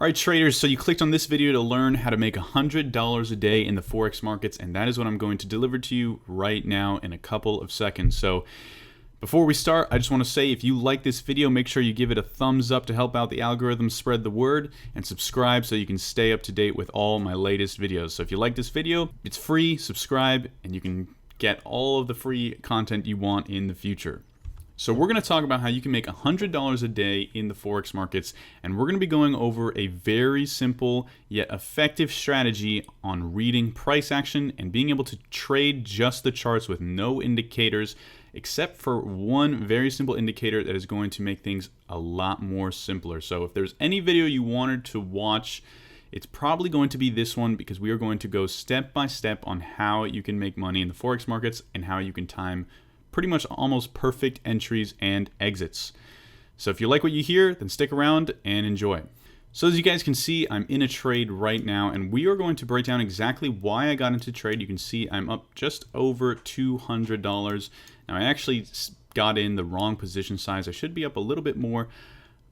All right, traders, so you clicked on this video to learn how to make $100 a day in the Forex markets, and that is what I'm going to deliver to you right now in a couple of seconds. So before we start, I just want to say if you like this video, make sure you give it a thumbs up to help out the algorithm spread the word, and subscribe so you can stay up to date with all my latest videos. So if you like this video, it's free, subscribe, and you can get all of the free content you want in the future. So we're going to talk about how you can make $100 a day in the Forex markets, and we're going to be going over a very simple yet effective strategy on reading price action and being able to trade just the charts with no indicators, except for one very simple indicator that is going to make things a lot more simpler. So if there's any video you wanted to watch, it's probably going to be this one, because we are going to go step by step on how you can make money in the Forex markets and how you can time pretty much almost perfect entries and exits. So if you like what you hear, then stick around and enjoy. So as you guys can see, I'm in a trade right now, and we are going to break down exactly why I got into trade. You can see I'm up just over $200. Now I actually got in the wrong position size. I should be up a little bit more,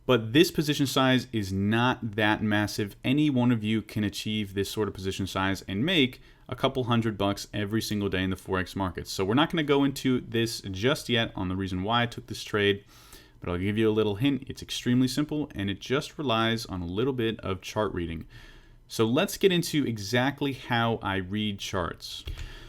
but this position size is not that massive. Any one of you can achieve this sort of position size and make a couple $100 every single day in the Forex markets. So we're not going to go into this just yet on the reason why I took this trade, but I'll give you a little hint. It's extremely simple, and it just relies on a little bit of chart reading. So let's get into exactly how I read charts.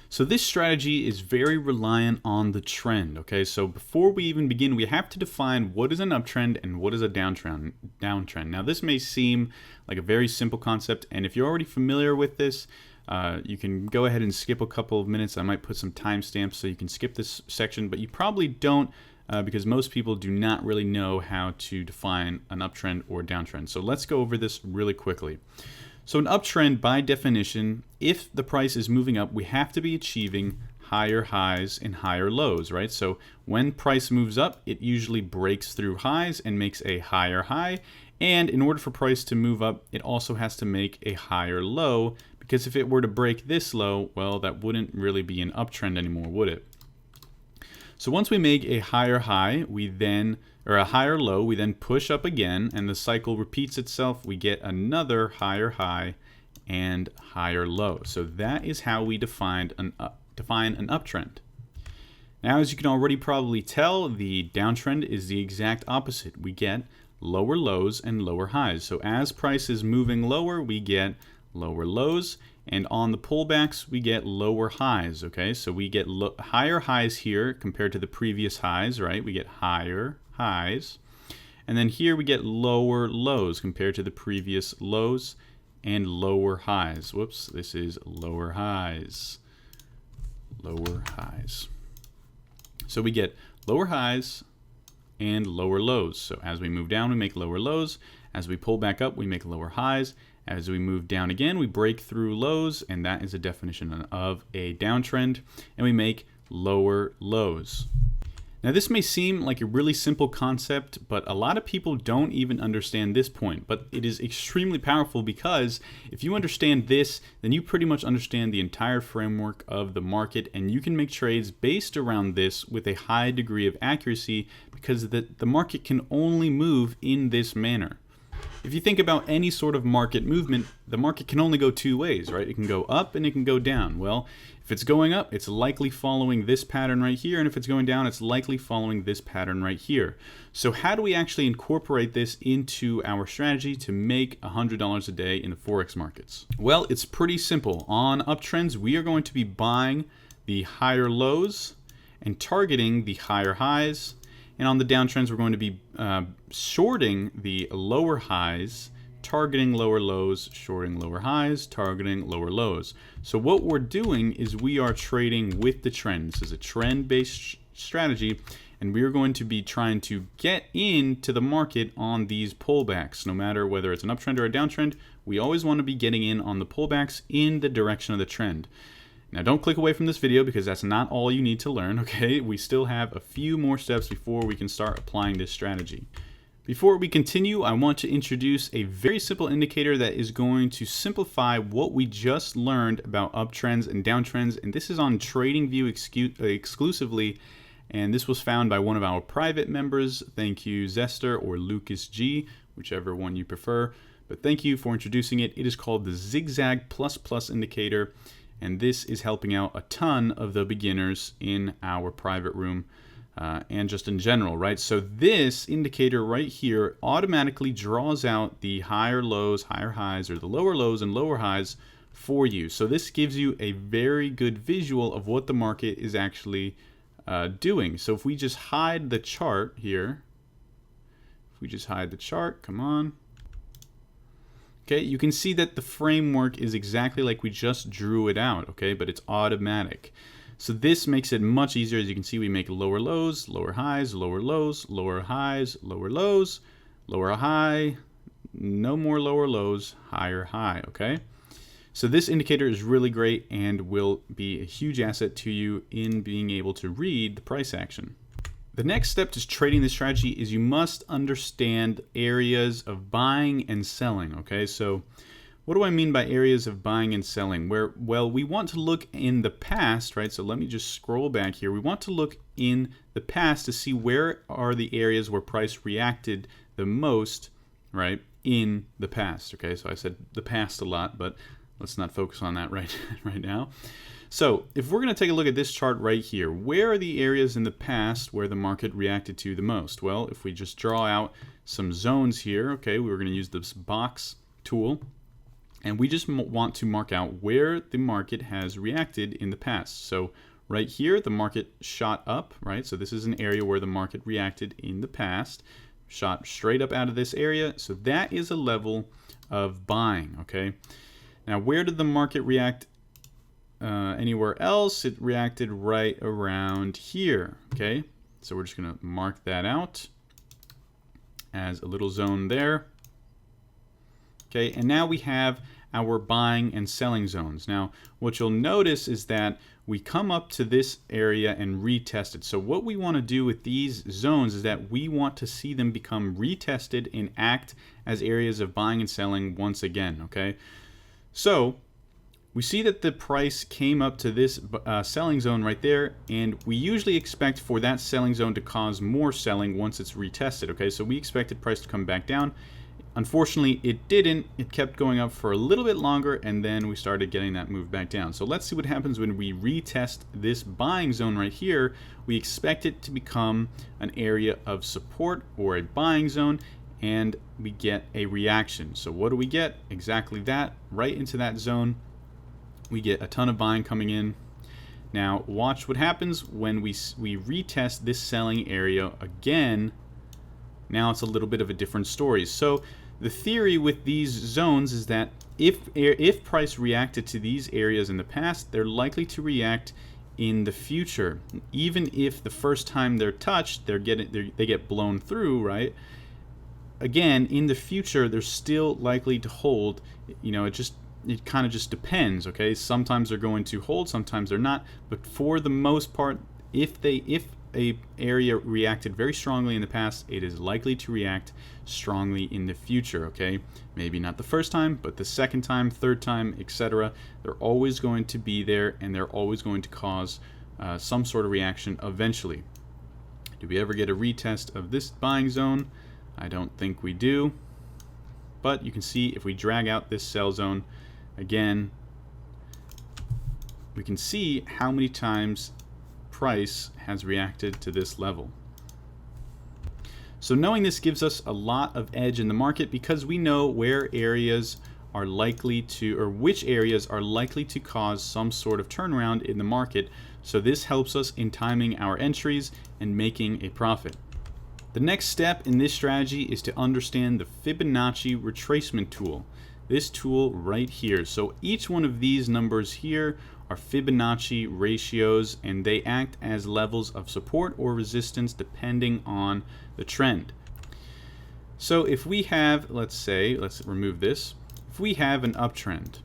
So this strategy is very reliant on the trend, okay? So before we even begin, we have to define what is an uptrend and what is a downtrend. Now this may seem like a very simple concept, and if you're already familiar with this, you can go ahead and skip a couple of minutes. I might put some timestamps so you can skip this section, but you probably don't, because most people do not really know how to define an uptrend or downtrend. So let's go over this really quickly. So an uptrend, by definition, if the price is moving up, we have to be achieving higher highs and higher lows, right? So when price moves up, it usually breaks through highs and makes a higher high. And in order for price to move up, it also has to make a higher low, because if it were to break this low, well, that wouldn't really be an uptrend anymore, would it? So once we make a higher high, or a higher low, we then push up again, and the cycle repeats itself. We get another higher high and higher low. So that is how we define an uptrend. Now, as you can already probably tell, the downtrend is the exact opposite. We get lower lows and lower highs. So as price is moving lower, we get lower lows, and on the pullbacks we get lower highs. Okay, so we get higher highs here compared to the previous highs, right? We get higher highs, and then here we get lower lows compared to the previous lows, and lower highs. Whoops, this is lower highs. So we get lower highs and lower lows. So as we move down, we make lower lows. As we pull back up, we make lower highs. As we move down again, we break through lows, and that is a definition of a downtrend, and we make lower lows. Now this may seem like a really simple concept, but a lot of people don't even understand this point, but it is extremely powerful, because if you understand this, then you pretty much understand the entire framework of the market, and you can make trades based around this with a high degree of accuracy, because the market can only move in this manner. If you think about any sort of market movement, the market can only go two ways, right? It can go up and it can go down. Well, if it's going up, it's likely following this pattern right here, and if it's going down, it's likely following this pattern right here. So how do we actually incorporate this into our strategy to make $100 a day in the Forex markets? Well, it's pretty simple. On uptrends, we are going to be buying the higher lows and targeting the higher highs. And on the downtrends, we're going to be shorting the lower highs, targeting lower lows, shorting lower highs, targeting lower lows. So what we're doing is we are trading with the trend. This is a trend-based strategy, and we are going to be trying to get into the market on these pullbacks. No matter whether it's an uptrend or a downtrend, we always want to be getting in on the pullbacks in the direction of the trend. Now don't click away from this video, because that's not all you need to learn, okay? We still have a few more steps before we can start applying this strategy. Before we continue, I want to introduce a very simple indicator that is going to simplify what we just learned about uptrends and downtrends, and this is on TradingView exclusively, and this was found by one of our private members. Thank you, Zester or Lucas G. whichever one you prefer. But thank you for introducing it. It is called the Zigzag ++ indicator, and this is helping out a ton of the beginners in our private room and just in general, right? So this indicator right here automatically draws out the higher lows, higher highs, or the lower lows and lower highs for you. So this gives you a very good visual of what the market is actually doing. So if we just hide the chart here, come on. Okay, you can see that the framework is exactly like we just drew it out, okay, but it's automatic. So this makes it much easier. As you can see, we make lower lows, lower highs, lower lows, lower highs, lower lows, lower high, no more lower lows, higher high, okay? So this indicator is really great and will be a huge asset to you in being able to read the price action. The next step to trading this strategy is you must understand areas of buying and selling, okay? So what do I mean by areas of buying and selling? Well, we want to look in the past, right? So let me just scroll back here. We want to look in the past to see where are the areas where price reacted the most, right, in the past, okay? So I said the past a lot, but let's not focus on that right now. So if we're going to take a look at this chart right here, where are the areas in the past where the market reacted to the most? Well, if we just draw out some zones here, okay, we're going to use this box tool, and we just want to mark out where the market has reacted in the past. So right here, the market shot up, right? So this is an area where the market reacted in the past, shot straight up out of this area. So that is a level of buying, okay? Now, where did the market react anywhere else? It reacted right around here, okay? So we're just gonna mark that out as a little zone there. Okay, and now we have our buying and selling zones. Now, what you'll notice is that we come up to this area and retest it. So what we want to do with these zones is that we want to see them become retested and act as areas of buying and selling once again, okay? So we see that the price came up to this selling zone right there, and we usually expect for that selling zone to cause more selling once it's retested, okay? So we expected price to come back down. Unfortunately, it didn't. It kept going up for a little bit longer, and then we started getting that move back down. So let's see what happens when we retest this buying zone right here. We expect it to become an area of support or a buying zone, and we get a reaction. So what do we get? Exactly that, right into that zone. We get a ton of buying coming in. Now watch what happens when we retest this selling area again. Now it's a little bit of a different story. So the theory with these zones is that if price reacted to these areas in the past, they're likely to react in the future. Even if the first time they're touched, they get blown through, right? Again, in the future, they're still likely to hold. You know, it kind of just depends, okay? Sometimes they're going to hold, sometimes they're not. But for the most part, if a area reacted very strongly in the past, it is likely to react strongly in the future, okay? Maybe not the first time, but the second time, third time, etc. They're always going to be there, and they're always going to cause some sort of reaction eventually. Do we ever get a retest of this buying zone? I don't think we do. But you can see if we drag out this sell zone again, we can see how many times price has reacted to this level. So knowing this gives us a lot of edge in the market because we know where areas are likely to, or which areas are likely to cause some sort of turnaround in the market. So this helps us in timing our entries and making a profit. The next step in this strategy is to understand the Fibonacci Retracement tool. This tool right here. So each one of these numbers here are Fibonacci ratios, and they act as levels of support or resistance depending on the trend. So if we have, let's remove this. If we have an uptrend,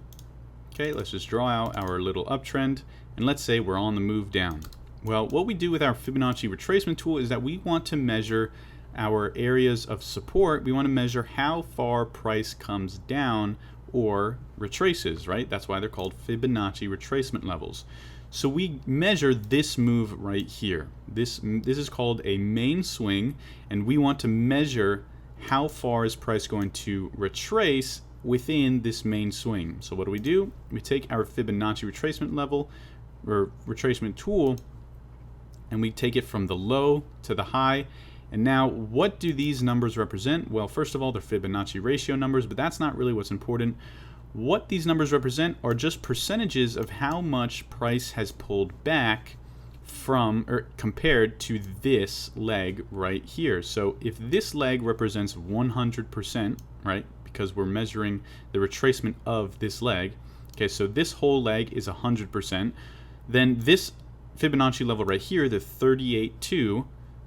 okay, let's just draw out our little uptrend, and let's say we're on the move down. Well, what we do with our Fibonacci Retracement tool is that we want to measure our areas of support. We want to measure how far price comes down or retraces, right? That's why they're called Fibonacci retracement levels. So we measure this move right here. This is called a main swing, and we want to measure how far is price going to retrace within this main swing. So what do? We take our Fibonacci retracement level or retracement tool, and we take it from the low to the high. And now what do these numbers represent? Well, first of all, they're Fibonacci ratio numbers, but that's not really what's important. What these numbers represent are just percentages of how much price has pulled back from or compared to this leg right here. So if this leg represents 100%, right, because we're measuring the retracement of this leg, okay, so this whole leg is 100%, then this Fibonacci level right here, the 38.2,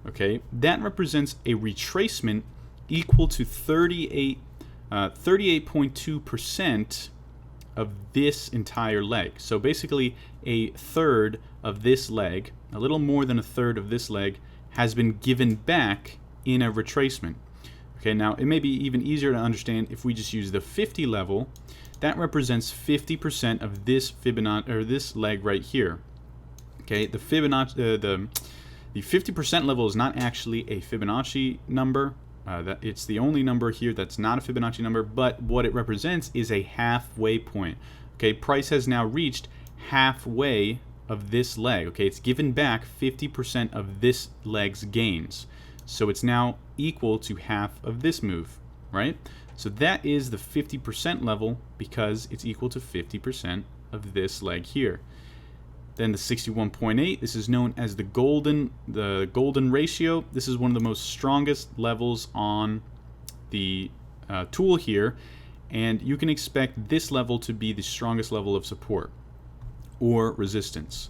okay, that represents a retracement equal to 38.2% of this entire leg. So basically a third of this leg, a little more than a third of this leg, has been given back in a retracement. Okay, now it may be even easier to understand if we just use the 50 level. That represents 50% of this Fibonacci, or this leg right here. Okay, the Fibonacci, the 50% level is not actually a Fibonacci number. That it's the only number here that's not a Fibonacci number, but what it represents is a halfway point. Okay, price has now reached halfway of this leg. Okay, it's given back 50% of this leg's gains. So it's now equal to half of this move, right? So that is the 50% level because it's equal to 50% of this leg here. Then the 61.8, this is known as the golden ratio. This is one of the most strongest levels on the tool here, and you can expect this level to be the strongest level of support or resistance.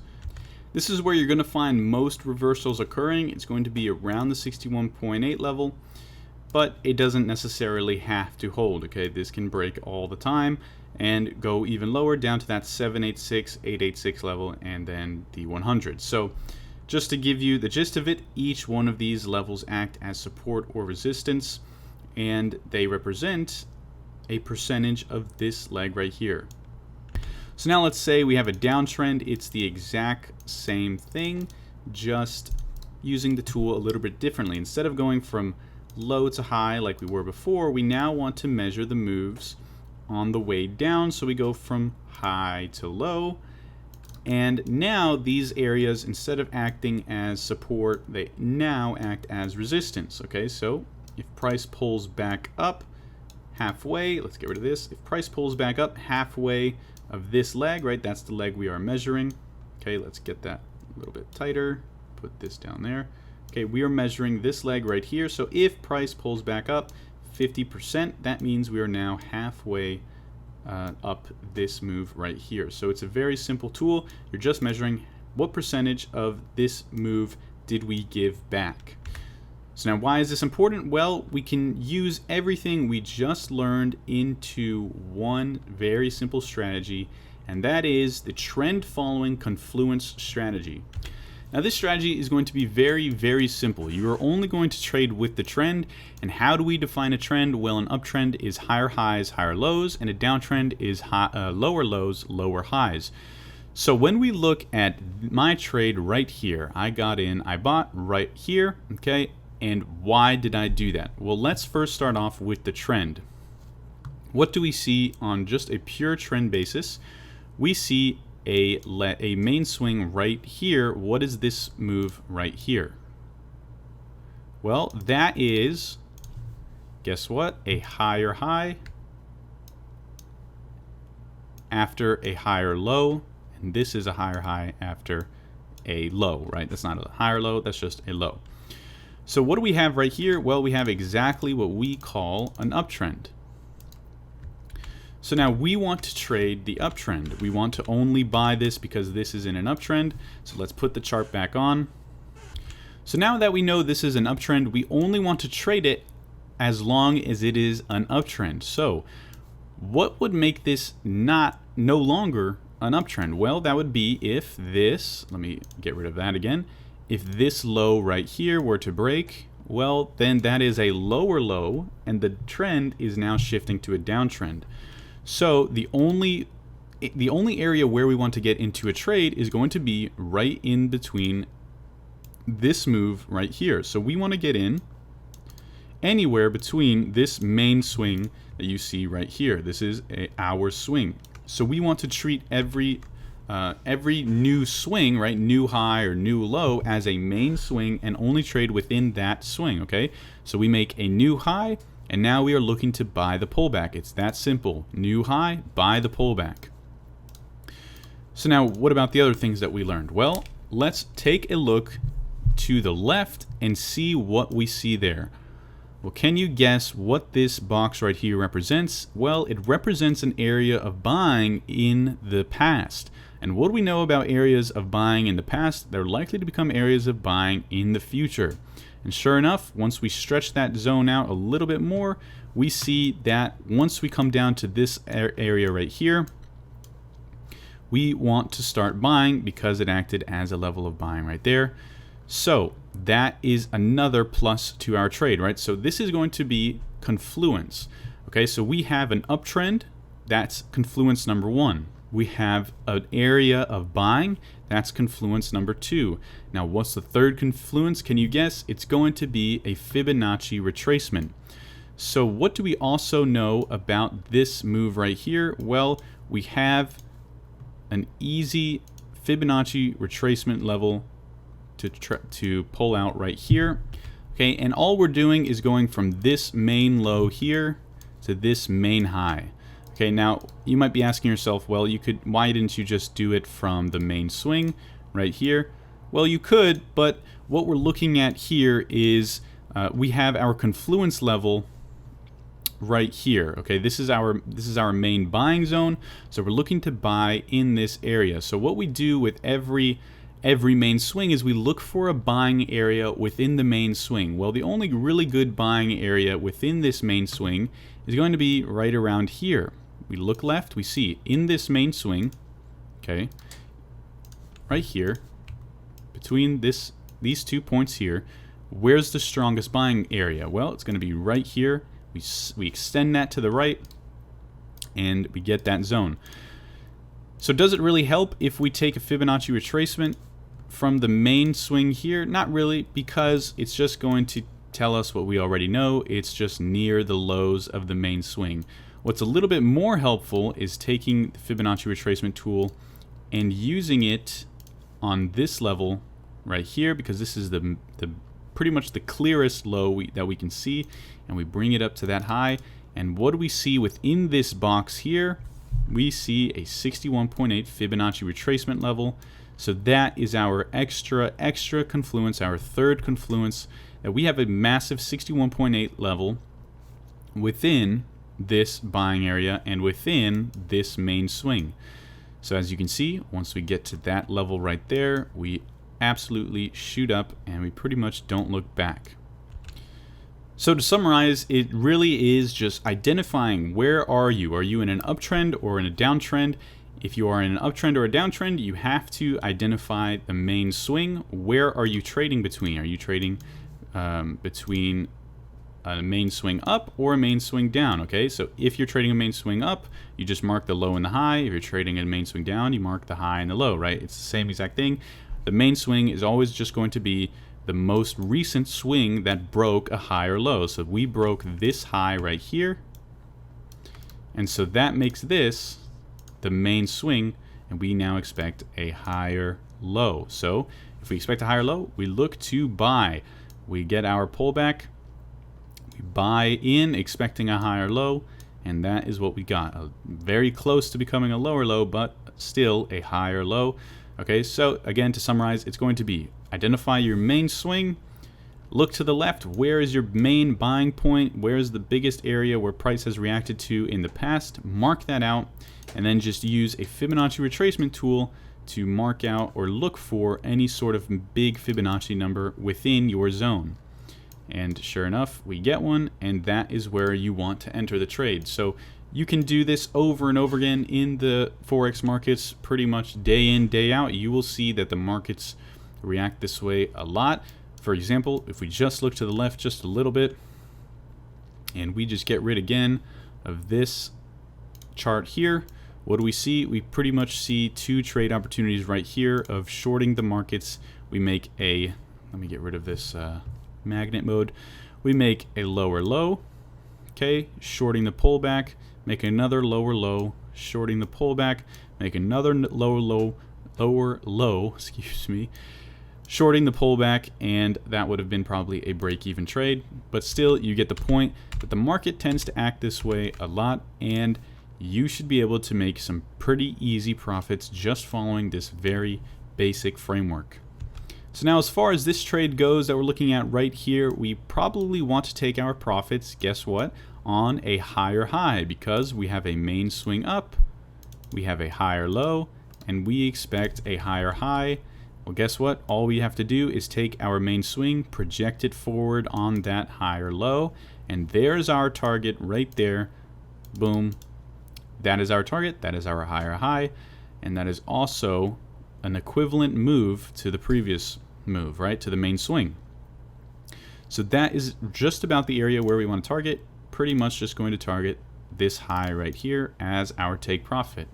This is where you're going to find most reversals occurring. It's going to be around the 61.8 level, but it doesn't necessarily have to hold. Okay, this can break all the time and go even lower down to that 786, 886 level, and then the 100. So just to give you the gist of it, each one of these levels act as support or resistance, and they represent a percentage of this leg right here. So now let's say we have a downtrend. It's the exact same thing, just using the tool a little bit differently. Instead of going from low to high like we were before, we now want to measure the moves on the way down. So we go from high to low, and now these areas, instead of acting as support, they now act as resistance. Okay, so if price pulls back up halfway, let's get rid of this. If price pulls back up halfway of this leg, right, that's the leg we are measuring. Okay, let's get that a little bit tighter, put this down there. Okay, we are measuring this leg right here. So if price pulls back up 50%, that means we are now halfway up this move right here. So it's a very simple tool. You're just measuring what percentage of this move did we give back. So now why is this important? Well, we can use everything we just learned into one very simple strategy, and that is the trend following confluence strategy. Now this strategy is going to be very, very simple. You are only going to trade with the trend. And how do we define a trend? Well, an uptrend is higher highs, higher lows, and a downtrend is lower lows, lower highs. So when we look at my trade right here, I bought right here, okay? And why did I do that? Well, let's first start off with the trend. What do we see on just a pure trend basis? We see a main swing right here. What is this move right here? Well, that is, guess what? A higher high after a higher low, and this is a higher high after a low, right? That's not a higher low, that's just a low. So what do we have right here? Well, we have exactly what we call an uptrend. So now we want to trade the uptrend. We want to only buy this because this is in an uptrend. So let's put the chart back on. So now that we know this is an uptrend, we only want to trade it as long as it is an uptrend. So what would make this no longer an uptrend? Well, that would be if this, let me get rid of that again. If this low right here were to break, well, then that is a lower low, and the trend is now shifting to a downtrend. So the only area where we want to get into a trade is going to be right in between this move right here. So we want to get in anywhere between this main swing that you see right here. This is an hour swing. So we want to treat every new swing, right, new high or new low, as a main swing and only trade within that swing, okay? So we make a new high, and now we are looking to buy the pullback. It's that simple. New high, buy the pullback. So now, what about the other things that we learned? Well, let's take a look to the left and see what we see there. Well, can you guess what this box right here represents? Well, it represents an area of buying in the past. And what do we know about areas of buying in the past? They're likely to become areas of buying in the future. And sure enough, once we stretch that zone out a little bit more, we see that once we come down to this area right here, we want to start buying because it acted as a level of buying right there. So that is another plus to our trade, right? So this is going to be confluence. Okay, so we have an uptrend. That's confluence number 1. We have an area of buying. That's confluence number 2. Now, what's the third confluence? Can you guess? It's going to be a Fibonacci retracement. So what do we also know about this move right here? Well, we have an easy Fibonacci retracement level to pull out right here. Okay, and all we're doing is going from this main low here to this main high. Okay, now you might be asking yourself, well, why didn't you just do it from the main swing right here? Well, you could, but what we're looking at here is we have our confluence level right here. Okay, this is our main buying zone, so we're looking to buy in this area. So what we do with every main swing is we look for a buying area within the main swing. Well, the only really good buying area within this main swing is going to be right around here. We look left, we see in this main swing, okay, right here, between these 2 points here, where's the strongest buying area? Well, it's going to be right here. We extend that to the right, and we get that zone. So does it really help if we take a Fibonacci retracement from the main swing here? Not really, because it's just going to tell us what we already know. It's just near the lows of the main swing. What's a little bit more helpful is taking the Fibonacci retracement tool and using it on this level right here, because this is the pretty much the clearest low that we can see, and we bring it up to that high. And what do we see within this box here? We see a 61.8 Fibonacci retracement level. So that is our extra confluence, our third confluence, that we have a massive 61.8 level within this buying area and within this main swing. So as you can see, once we get to that level right there, we absolutely shoot up and we pretty much don't look back. So to summarize, it really is just identifying where are you? Are you in an uptrend or in a downtrend? If you are in an uptrend or a downtrend, you have to identify the main swing. Where are you trading between? Are you trading between a main swing up or a main swing down? Okay, so if you're trading a main swing up, you just mark the low and the high. If you're trading a main swing down, you mark the high and the low, right? It's the same exact thing. The main swing is always just going to be the most recent swing that broke a high or low. So we broke this high right here, and so that makes this the main swing, and we now expect a higher low. So if we expect a higher low, we look to buy. We get our pullback, we buy in expecting a higher low, and that is what we got. Very close to becoming a lower low, but still a higher low. Okay, so again, to summarize, it's going to be identify your main swing, look to the left, where is your main buying point, where is the biggest area where price has reacted to in the past, mark that out, and then just use a Fibonacci retracement tool to mark out or look for any sort of big Fibonacci number within your zone. And sure enough, we get one, and that is where you want to enter the trade. So you can do this over and over again in the Forex markets pretty much day in, day out. You will see that the markets react this way a lot. For example, if we just look to the left just a little bit, and we just get rid again of this chart here, what do we see? We pretty much see two trade opportunities right here of shorting the markets. We make a, let me get rid of this magnet mode. we make a lower low, okay, shorting the pullback, make another lower low, shorting the pullback, make another lower low, excuse me, shorting the pullback, and that would have been probably a break-even trade. But still, you get the point that the market tends to act this way a lot, and you should be able to make some pretty easy profits just following this very basic framework. So now, as far as this trade goes that we're looking at right here, we probably want to take our profits, guess what, on a higher high, because we have a main swing up, we have a higher low, and we expect a higher high. Well, guess what? All we have to do is take our main swing, project it forward on that higher low, and there's our target right there. Boom. That is our target. That is our higher high, and that is also an equivalent move to the previous move, right? To the main swing. So that is just about the area where we want to target. Pretty much just going to target this high right here as our take profit.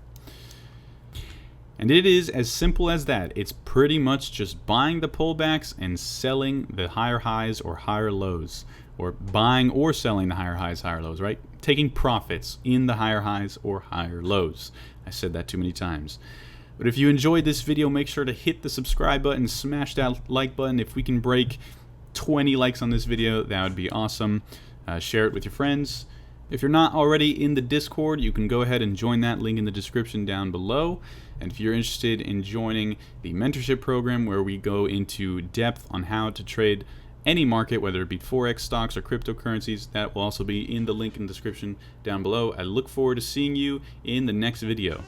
And it is as simple as that. It's pretty much just buying the pullbacks and selling the higher highs or higher lows, or buying or selling the higher highs, higher lows, right? Taking profits in the higher highs or higher lows. I said that too many times. But if you enjoyed this video, make sure to hit the subscribe button, smash that like button. If we can break 20 likes on this video, that would be awesome. Share it with your friends. If you're not already in the Discord, you can go ahead and join that, link in the description down below. And if you're interested in joining the mentorship program where we go into depth on how to trade any market, whether it be Forex, stocks, or cryptocurrencies, that will also be in the link in the description down below. I look forward to seeing you in the next video.